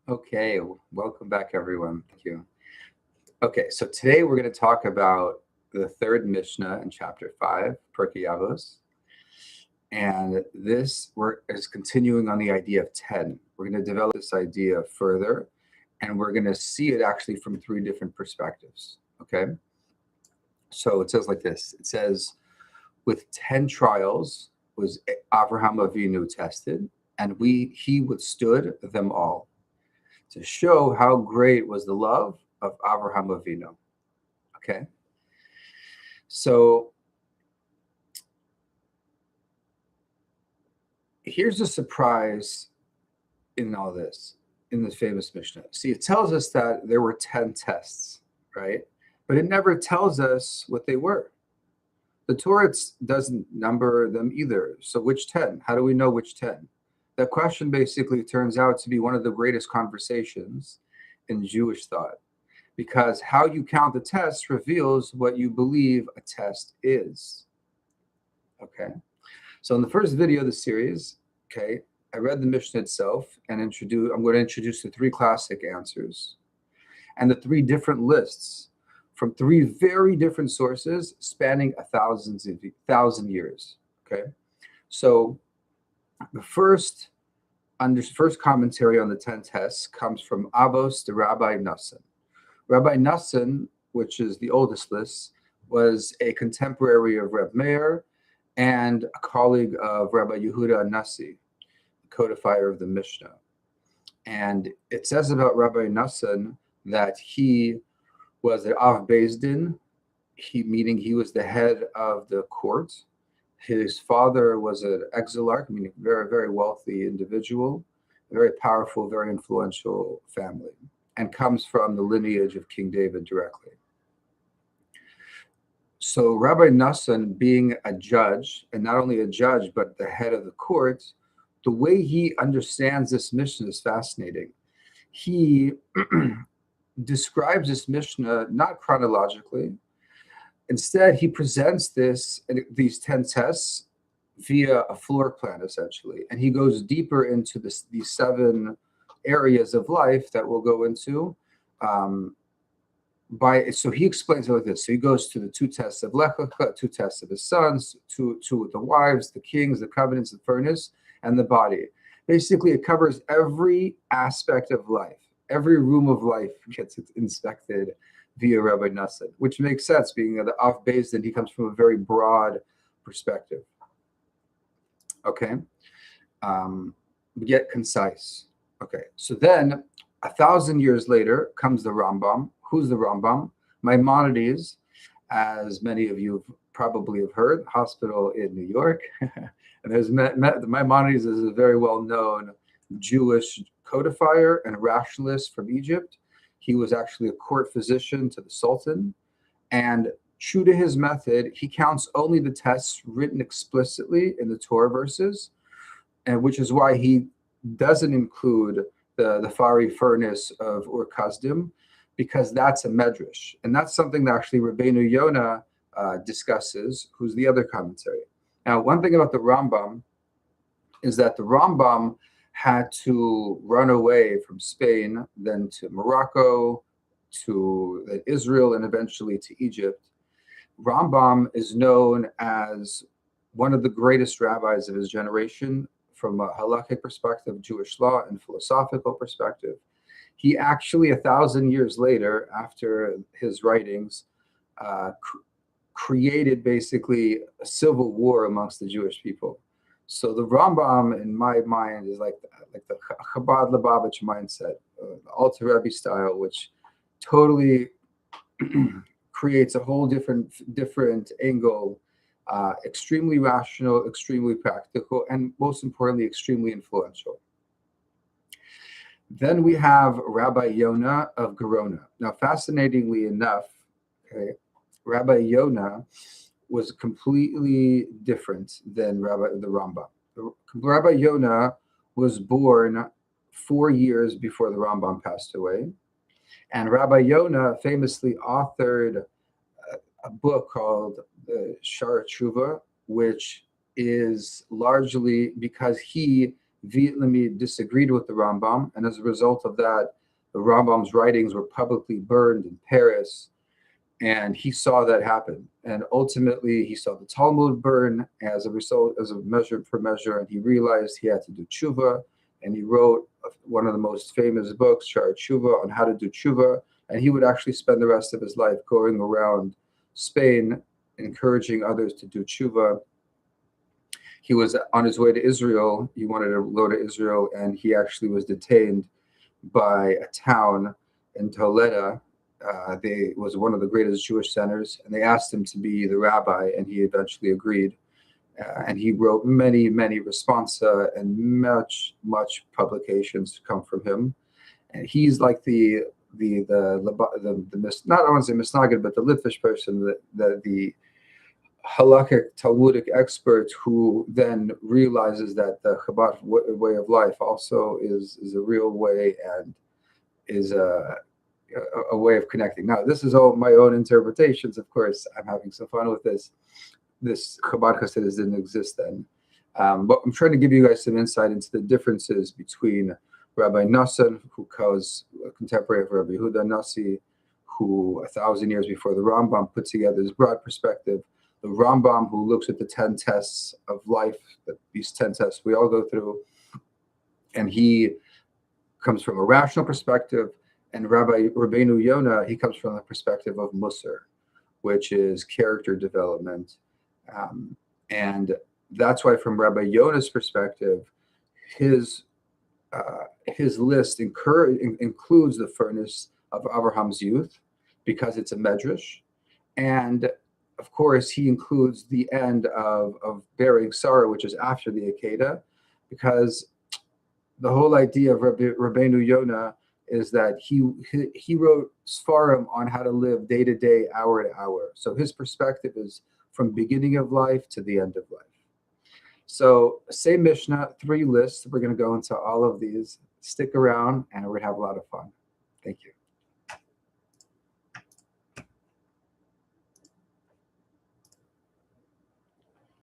Okay, welcome back, everyone. Thank you. Okay, so today we're going to talk about the third Mishnah in chapter 5, Pirkei Avos. And this work is continuing on the idea of 10. We're going to develop this idea further, and we're going to see it actually from three different perspectives. Okay, so it says like this. It says, with 10 trials was Avraham Avinu tested, and he withstood them all, to show how great was the love of Avraham Avinu. Okay, so here's a surprise in all this, in the famous Mishnah. See, it tells us that there were 10 tests, right? But it never tells us what they were. The Torah doesn't number them either. So which 10? How do we know which 10? That question basically turns out to be one of the greatest conversations in Jewish thought, because how you count the tests reveals what you believe a test is. Okay, so in the first video of the series, okay, I read the Mishnah itself and I'm going to introduce the three classic answers and the three different lists from three very different sources spanning 1,000 years. Okay, so the first commentary on the 10 tests comes from Avos, the Rabbi Nassan. Rabbi Nassan, which is the oldest list, was a contemporary of Reb Meir and a colleague of Rabbi Yehuda Nasi, the codifier of the Mishnah. And it says about Rabbi Nassan that he was an Av Beis Din, meaning he was the head of the court. His father was an exilarch, meaning a very, very wealthy individual, a very powerful, very influential family, and comes from the lineage of King David directly. So Rabbi Nassan, being a judge, and not only a judge, but the head of the court, the way he understands this Mishnah is fascinating. He describes this Mishnah not chronologically. Instead, he presents these 10 tests via a floor plan, essentially. And he goes deeper into these 7 areas of life that we'll go into. So he explains it like this. So he goes to the 2 tests of Lechacha, 2 tests of his sons, 2 with the wives, the kings, the covenants, the furnace, and the body. Basically, it covers every aspect of life. Every room of life gets inspected via Rabbi Nassan, which makes sense, being the Av Beis Din, he comes from a very broad perspective. Okay, yet concise. Okay, so then 1,000 years later comes the Rambam. Who's the Rambam? Maimonides, as many of you probably have heard, hospital in New York. And there's Maimonides is a very well-known Jewish codifier and rationalist from Egypt. He was actually a court physician to the Sultan, and true to his method, he counts only the tests written explicitly in the Torah verses, and which is why he doesn't include the fiery furnace of Ur Kasdim, because that's a medrash, and that's something that actually Rabbeinu Yonah discusses, who's the other commentary. Now, one thing about the Rambam is that the Rambam had to run away from Spain, then to Morocco, to Israel, and eventually to Egypt. Rambam is known as one of the greatest rabbis of his generation from a halakhic perspective, Jewish law, and philosophical perspective. He actually, 1,000 years later, after his writings, created basically a civil war amongst the Jewish people. So the Rambam, in my mind, is like the Chabad Lubavitch mindset, the Alter Rebbe style, which totally creates a whole different angle, extremely rational, extremely practical, and most importantly, extremely influential. Then we have Rabbi Yonah of Gerona. Now, fascinatingly enough, okay, Rabbi Yonah was completely different than the Rambam. Rabbi Yonah was born 4 years before the Rambam passed away. And Rabbi Yonah famously authored a book called Shara Tshuva, which is largely because he vehemently disagreed with the Rambam, and as a result of that, the Rambam's writings were publicly burned in Paris, and he saw that happen. And ultimately, he saw the Talmud burn as a result, as a measure for measure, and he realized he had to do tshuva, and he wrote one of the most famous books, Shar Tshuva, on how to do tshuva, and he would actually spend the rest of his life going around Spain, encouraging others to do tshuva. He was on his way to Israel. He wanted to go to Israel, and he actually was detained by a town in Toledo. They was one of the greatest Jewish centers, and they asked him to be the rabbi, and he eventually agreed. And he wrote many, many responsa and much publications come from him. And he's like the not I want to say misnagid, but the Litvish person, the halakhic Talmudic expert who then realizes that the Chabad way of life also is a real way and is a way of connecting. Now, this is all my own interpretations. Of course, I'm having some fun with this. This Chabad Hasidus didn't exist then. But I'm trying to give you guys some insight into the differences between Rabbi Nassan, who was a contemporary of Rabbi Yehuda Nasi, who 1,000 years before the Rambam put together this broad perspective. The Rambam, who looks at the 10 tests of life, these 10 tests we all go through, and he comes from a rational perspective. And Rabbeinu Yonah, he comes from the perspective of Musar, which is character development. And that's why, from Rabbi Yonah's perspective, his list includes the furnace of Avraham's youth, because it's a medrash, and of course he includes the end of bearing sorrow, which is after the Akedah, because the whole idea of Rabbeinu Yonah is that he wrote Sfarim on how to live day to day, hour to hour. So his perspective is from beginning of life to the end of life. So same Mishnah, 3 lists. We're going to go into all of these. Stick around, and we're going to have a lot of fun. Thank you.